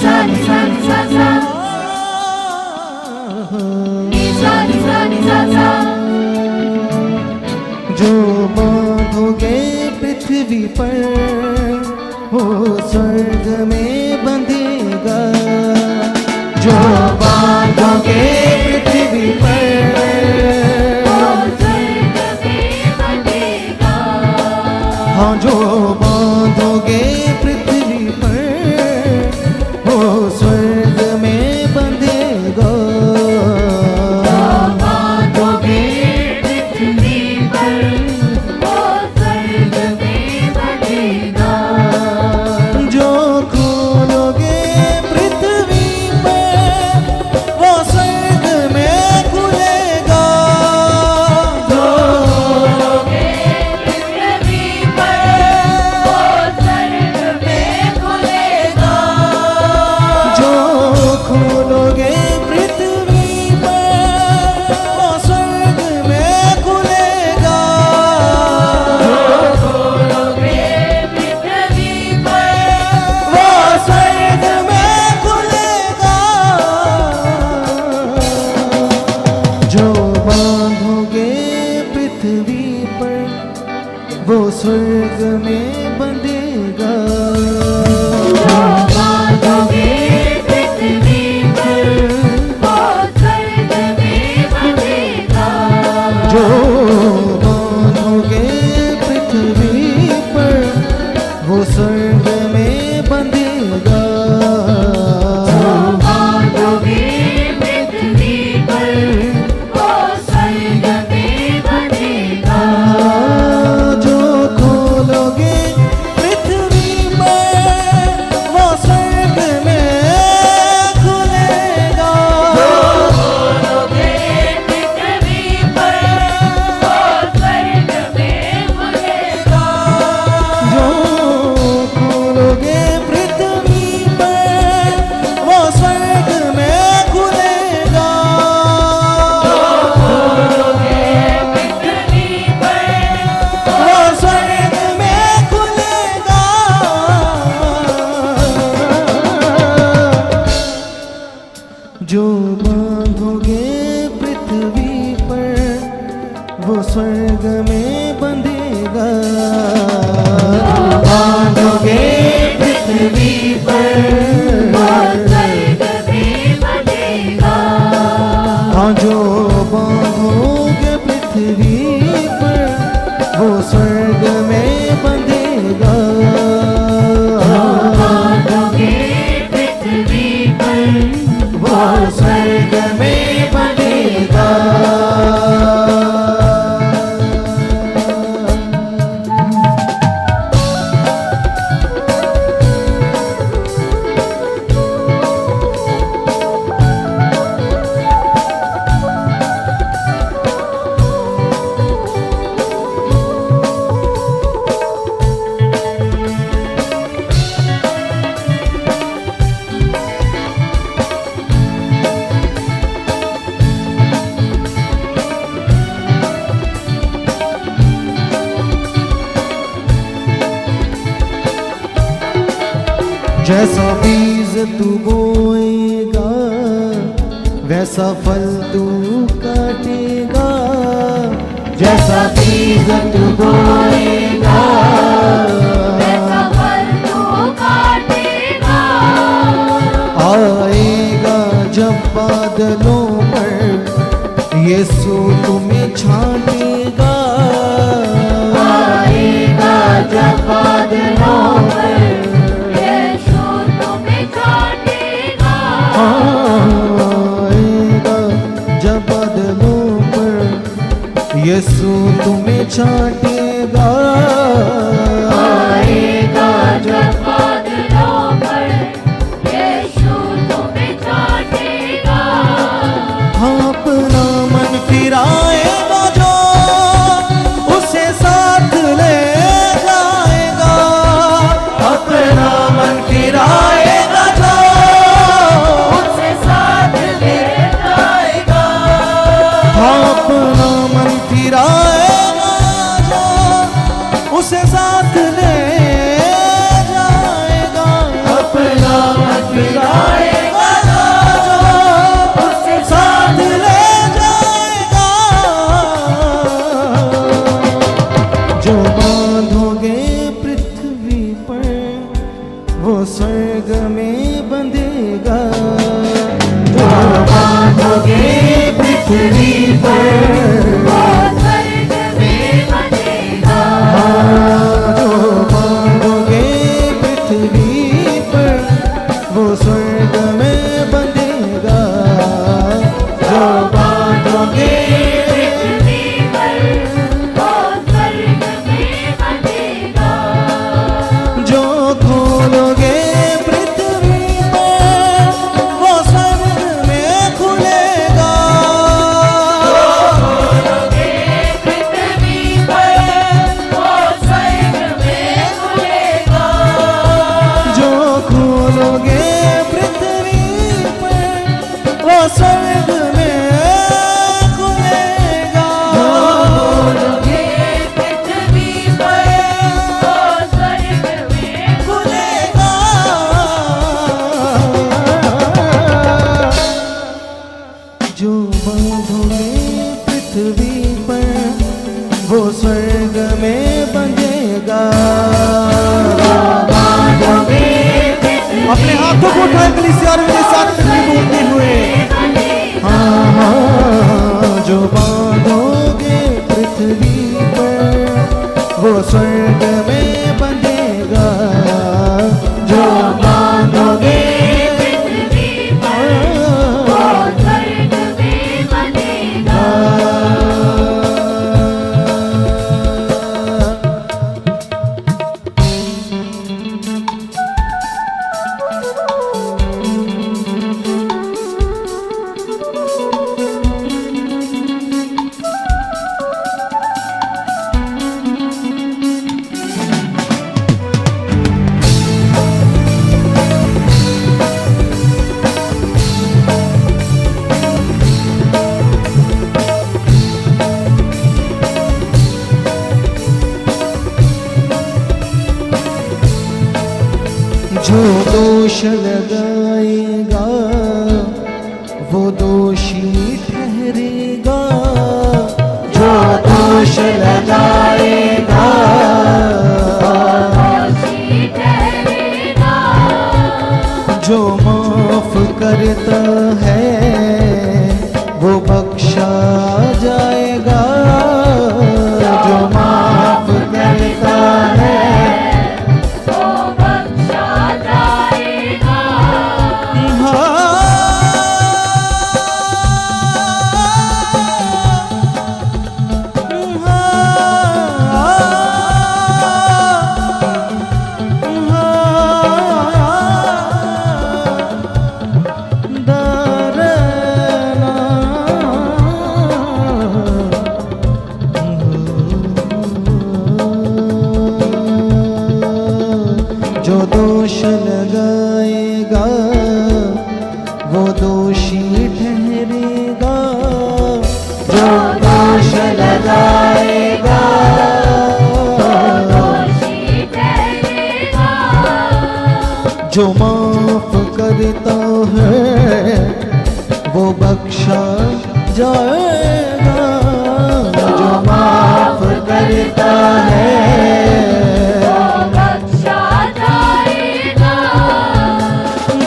सा नि सा नि सा सा नि सा नि सा नि सा सा। जो बांधोगे पृथ्वी पर वो स्वर्ग में बंधेगा। जो बांधोगे पृथ्वी पर वो स्वर्ग में बंधेगा। हाँ जो बांधोगे पृथ्वी पर वो स्वर्ग में बंधेगा। बांधोगे पृथ्वी पर वो स्वर्ग में बंधेगा। जो खोलोगे पृथ्वी पर वो स्वर्ग में खुलेगा। जो खोलोगे पृथ्वी पर वो स्वर्ग में खुलेगा। जो खोलोगे पृथ्वी पर वो स्वर्ग में खुलेगा। जो खोलोगे पृथ्वी पर वो स्वर्ग में खुलेगा। जो बांधोगे पृथ्वी पर वो स्वर्ग में बंधेगा। बांधोगे पृथ्वी पर वो स्वर्ग में बंधेगा। जो बांधोगे पृथ्वी पर वो स्वर्ग में बंधेगा। बांधोगे पृथ्वी पर वो स्वर्ग में बंधेगा। जो खोलोगे पृथ्वी पर वो स्वर्ग में खुलेगा। खोलोगे पृथ्वी पर वो स्वर्ग में खुलेगा। जो खोलोगे पृथ्वी पर वो स्वर्ग में खुलेगा। खोलोगे पृथ्वी पर वो स्वर्ग में खुलेगा। जो बांधोगे पृथ्वी पर वो स्वर्ग में बंधेगा। बांधोगे पृथ्वी पर वो स्वर्ग में बंधेगा। हाँ जो बांधोगे पृथ्वी पर वो स्वर्ग में बंधेगा। बांधोगे पृथ्वी पर वो स्वर्ग में बंधेगा। जैसा बीज तू बोएगा वैसा फल तू काटेगा। जैसा बीज तू बोएगा वैसा फल तू काटेगा। आएगा जब बादलों पर यीशु तुम्हें छांटेगा। आएगा जब बादलों पर यीशु तुम्हें छांटेगा। आएगा जब बादलों पर यीशु तुम्हें छांटेगा। आएगा जब बादलों पर यीशु तुम्हें छांटेगा। अपना मन फिराएगा जो उसे साथ ले जाएगा। अपना मन फिराएगा जो उसे साथ ले जाएगा। अपना मन फिराएगा वो स्वर्ग में बंधेगा। जो बांधोगे पृथ्वी पर वो स्वर्ग में बंधेगा। जो बांधोगे पृथ्वी पर वो स्वर्ग में बंधेगा। जो बांधोगे पृथ्वी पर वो स्वर्ग में बंधेगा। जो खोलोगे पृथ्वी पर वो स्वर्ग में खुलेगा। खोलोगे पृथ्वी पर वो स्वर्ग में खुलेगा। जो खोलोगे पृथ्वी पर वो स्वर्ग में खुलेगा। खोलोगे पृथ्वी पर वो स्वर्ग में खुलेगा। जो बांधोगे पृथ्वी पर वो स्वर्ग में बंधेगा। बांधोगे अपने हाथों को उठाए कलीसिया और मेरे साथ में बोलते हुए, हाँ हाँ, जो बांधोगे पृथ्वी पर वो स्वर्ग में बंधेगा। जो बांधोगे पृथ्वी पर वो स्वर्ग में बंधेगा। जो दोष लगाएगा वो दोषी ठहरेगा। जो दोष लगाएगा दोषी ठहरेगा। जो माफ करता है वो बख्शा जाएगा। जो माफ करता है वो बख्शा जाएगा। जो दोष लगाएगा वो दोषी ठहरेगा। जो दोष लगाएगा दोषी ठहरेगा। जो माफ करता है वो बख्शा जाएगा। जो माफ करता है बख्शा जाएगा।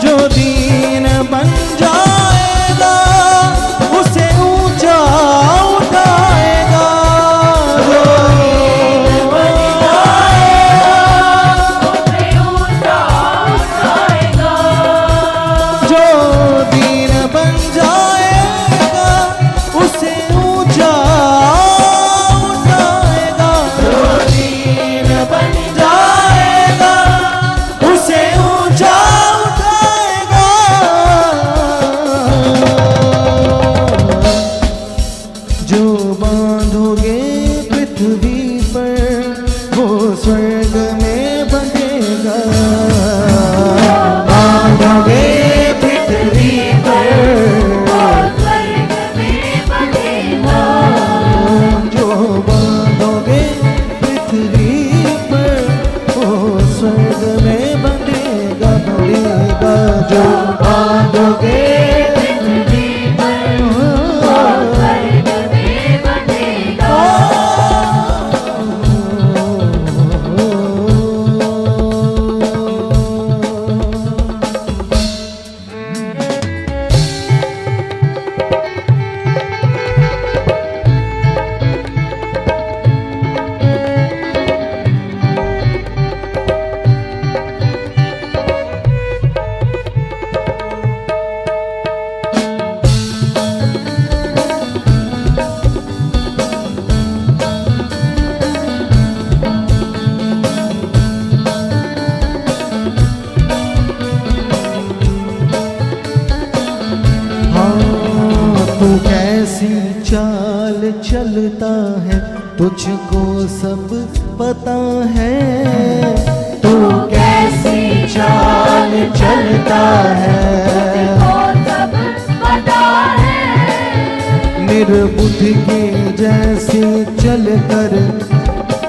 जो दीन बन जाएगा उसे ऊंचा उठाएगा। जो बन जाएगा उसे ऊंचा उठाएगा। जो दीन बन जाएगा उसे ऊंचा उठाएगा। जो दीन बन जाएगा उसे ऊंचा उठाएगा। जो बांधोगे पृथ्वी पर वो स्वर्ग में बंधेगा। बांधोगे पृथ्वी पर वो स्वर्ग में बंधेगा। जो बांधोगे पृथ्वी पर वो स्वर्ग में बंधेगा। बंधेगा जो बांधोगे पृथ्वी पर वो स्वर्ग में बंधेगा। चलता है, तुझको सब पता है। तू कैसी चाल चलता है, तुझको सब पता है। निर्बुद्ध के जैसे चलकर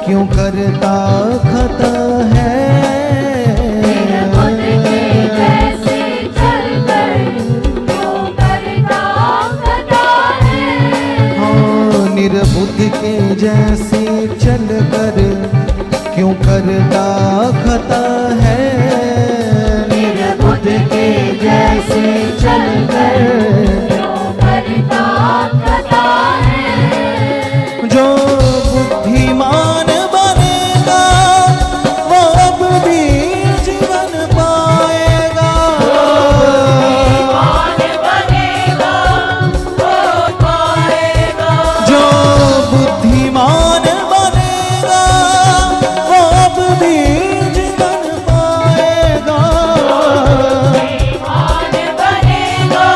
क्यों करता खता है। निर्बुद्ध के जैसे चलकर क्यों करता खता है। हाँ, निर्बुद्ध के जैसे चलकर क्यों करता खता है। निर्बुद्ध के जैसे चलकर क्यों करता खता है। जो बुद्धिमान बनेगा वो अब भी जीवन पाएगा। मान बनेगा वो पाएगा। जो बुद्धिमान बनेगा वो अब भी जीवन पाएगा। मान बनेगा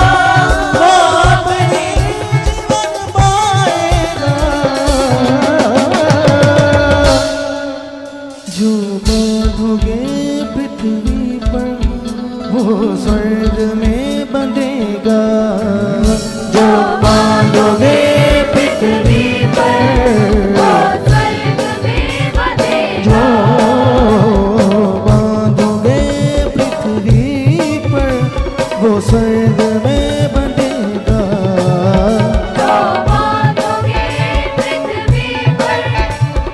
वो अब भी जीवन पाएगा। जो बांधोगे पृथ्वी पर वो स्वर्ग में बंधेगा। जो बांधोगे पृथ्वी पर वो स्वर्ग में बंधेगा। जो बांधोगे पृथ्वी पर वो स्वर्ग में बंधेगा। जो बांधोगे पृथ्वी पर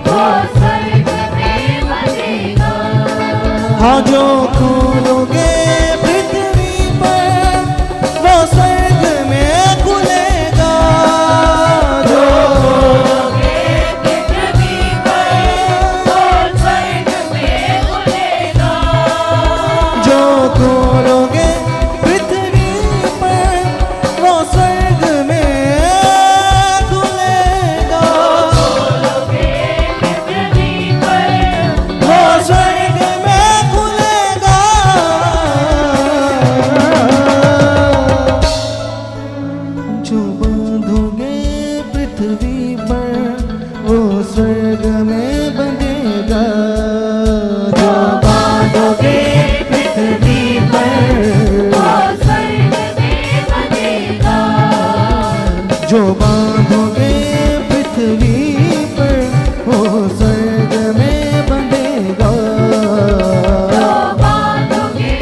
वो स्वर्ग में बंधेगा। हाँ, जो खोलोगे पृथ्वी पर वो स्वर्ग में खुलेगा। जो पृथ्वी पर वो स्वर्ग में खुलेगा। जो खोलोगे पृथ्वी पर वो स्वर्ग में खुलेगा। पृथ्वी पर वो स्वर्ग में खुलेगा। जो बांधोगे पृथ्वी पर वो स्वर्ग में बंधेगा। जो बांधोगे पृथ्वी पर वो स्वर्ग में बंधेगा। जो बांधोगे पृथ्वी पर वो स्वर्ग में बंधेगा। जो बांधोगे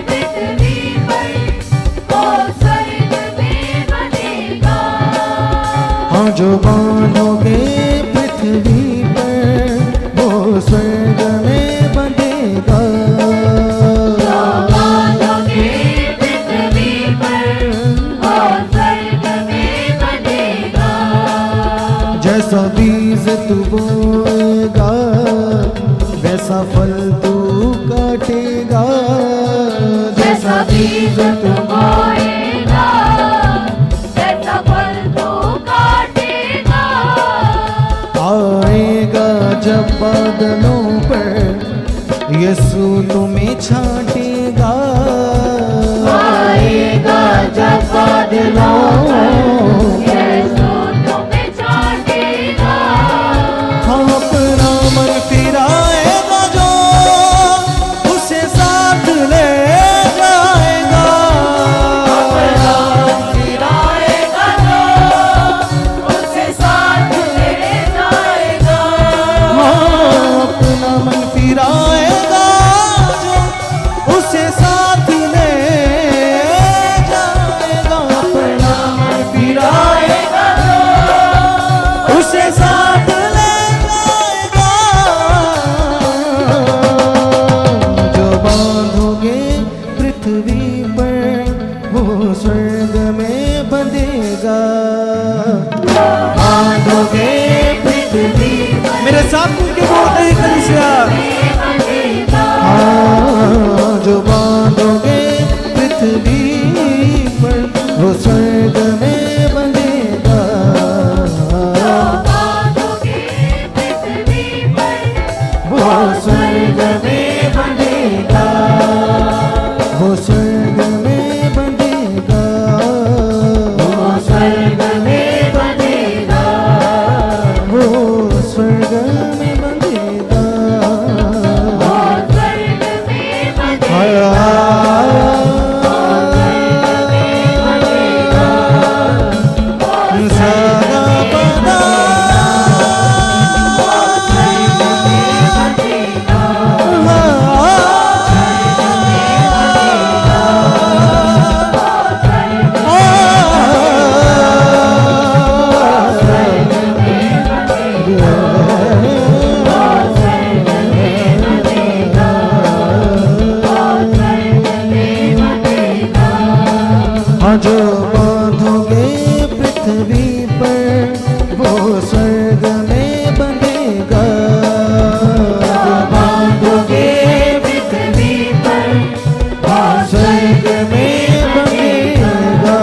पृथ्वी पर वो स्वर्ग में बंधेगा। हाँ, जो बांधोगे पृथ्वी पर वो स्वर्ग में बंधेगा। जो बांधोगे पृथ्वी पर वो स्वर्ग में बंधेगा। जैसा बीज तू बोएगा वैसा फल तू काटेगा। जैसा बीज तू बोएगा वैसा फल तू काटेगा। आएगा जब बादलों पर यीशु तुम्हें छांटेगा। आएगा जब बादलों पर यीशु तुम्हें छांटेगा। हाँ, अपना मन फिराएगा जो उसे साथ ले जाएगा। अपना फिराएगा जो उसे साथ ले जाएगा। हाँ, अपना मन फिराएगा जो स्वर्ग में बंधेगा।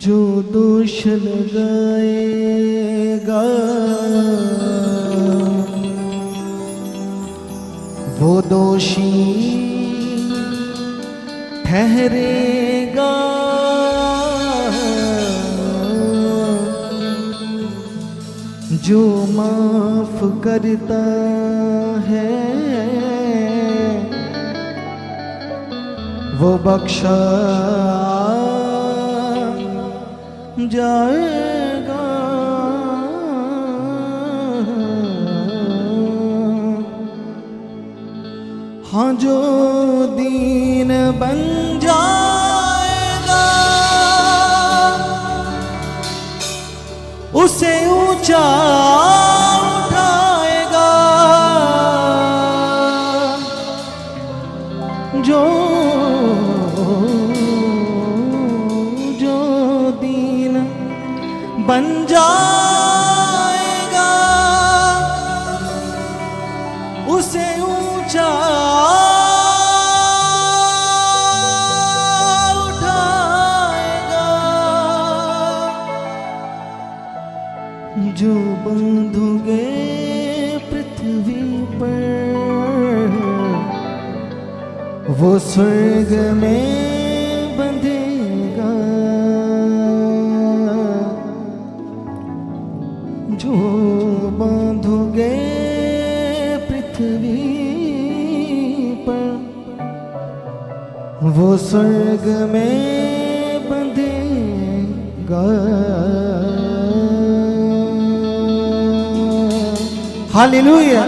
जो दोष लगाएगा वो दोषी ठहरेगा। जो माफ करता है वो बख्शा जाएगा। हाँ जो दीन बन जाएगा उसे ऊंचा उठाएगा। जो दीन बन जाएगा उसे ऊंचा उठाएगा। जो बंधोगे पृथ्वी पर वो स्वर्ग में बंधेगा। जो बांधोगे पृथ्वी पर वो स्वर्ग में बंधेगा। हालेलुया।